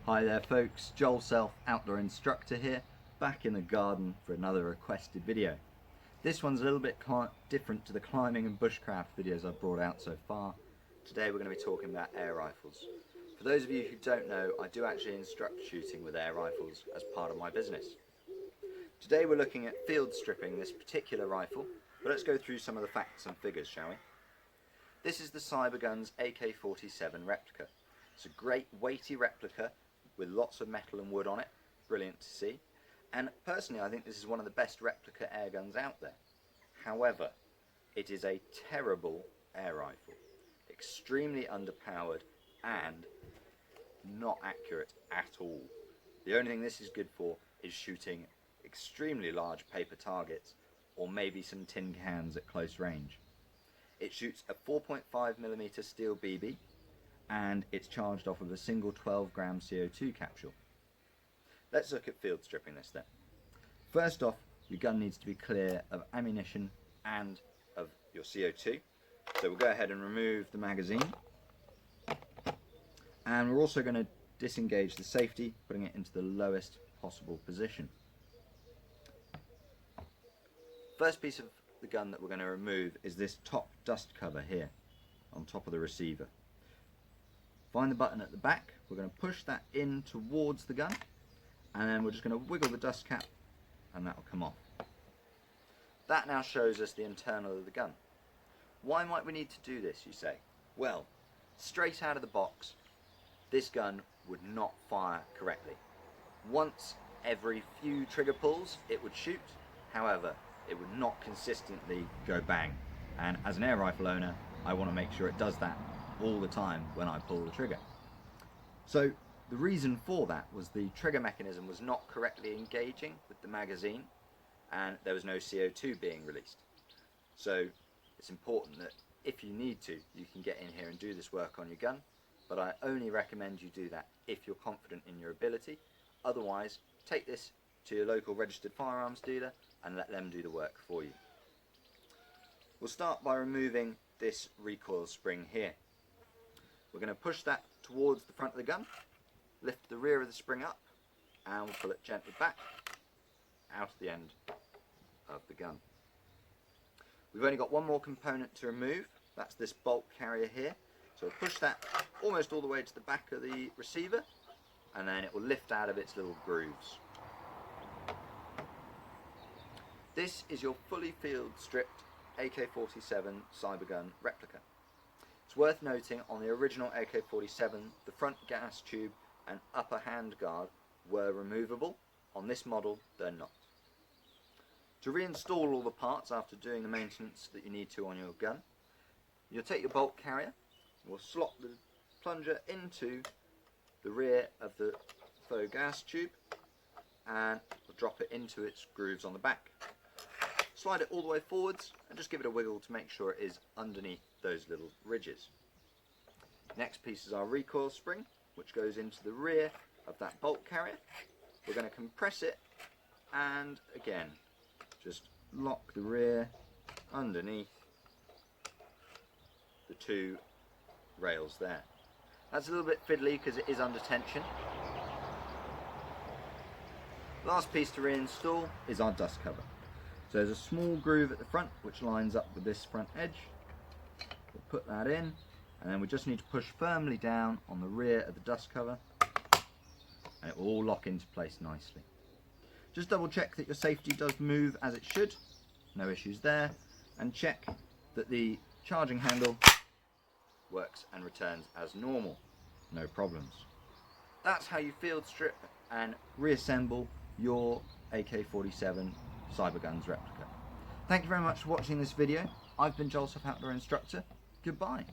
Hi there folks, Joel Self, Outdoor Instructor here, back in the garden for another requested video. This one's a little bit different to the climbing and bushcraft videos I've brought out so far. Today we're going to be talking about air rifles. For those of you who don't know, I do actually instruct shooting with air rifles as part of my business. Today we're looking at field stripping this particular rifle, but let's go through some of the facts and figures, shall we? This is the Cybergun's AK47 replica. It's a great weighty replica with lots of metal and wood on it, brilliant to see, and personally I think this is one of the best replica air guns out there. However, it is a terrible air rifle, extremely underpowered and not accurate at all. The only thing this is good for is shooting extremely large paper targets or maybe some tin cans at close range. It shoots a 4.5mm steel BB and it's charged off of a single 12-gram CO2 capsule. Let's look at field stripping this then. First off, your gun needs to be clear of ammunition and of your CO2. So we'll go ahead and remove the magazine. And we're also going to disengage the safety, putting it into the lowest possible position. First piece of the gun that we're going to remove is this top dust cover here on top of the receiver. Find the button at the back, we're going to push that in towards the gun, and then we're just going to wiggle the dust cap and that will come off. That now shows us the internal of the gun. Why might we need to do this, you say? Well, straight out of the box, this gun would not fire correctly. Once every few trigger pulls it would shoot, however it would not consistently go bang, and as an air rifle owner I want to make sure it does that all the time when I pull the trigger. So the reason for that was the trigger mechanism was not correctly engaging with the magazine and there was no CO2 being released. So it's important that if you need to, you can get in here and do this work on your gun, but I only recommend you do that if you're confident in your ability. Otherwise, take this to your local registered firearms dealer and let them do the work for you. We'll start by removing this recoil spring here. We're going to push that towards the front of the gun, lift the rear of the spring up, and we'll pull it gently back out of the end of the gun. We've only got one more component to remove, that's this bolt carrier here. So we'll push that almost all the way to the back of the receiver, and then it will lift out of its little grooves. This is your fully field stripped AK47 Cybergun replica. It's worth noting on the original AK47 the front gas tube and upper hand guard were removable. On this model they're not. To reinstall all the parts after doing the maintenance that you need to on your gun, you'll take your bolt carrier, we'll slot the plunger into the rear of the faux gas tube and we'll drop it into its grooves on the back. Slide it all the way forwards and just give it a wiggle to make sure it is underneath those little ridges. Next piece is our recoil spring, which goes into the rear of that bolt carrier. We're going to compress it and again just lock the rear underneath the two rails there. That's a little bit fiddly because it is under tension. Last piece to reinstall is our dust cover. So there's a small groove at the front which lines up with this front edge. We'll put that in and then we just need to push firmly down on the rear of the dust cover and it will all lock into place nicely. Just double check that your safety does move as it should, no issues there, and check that the charging handle works and returns as normal, no problems. That's how you field strip and reassemble your AK47 Cybergun's replica. Thank you very much for watching this video. I've been Joel Self, Outdoor Instructor. Goodbye.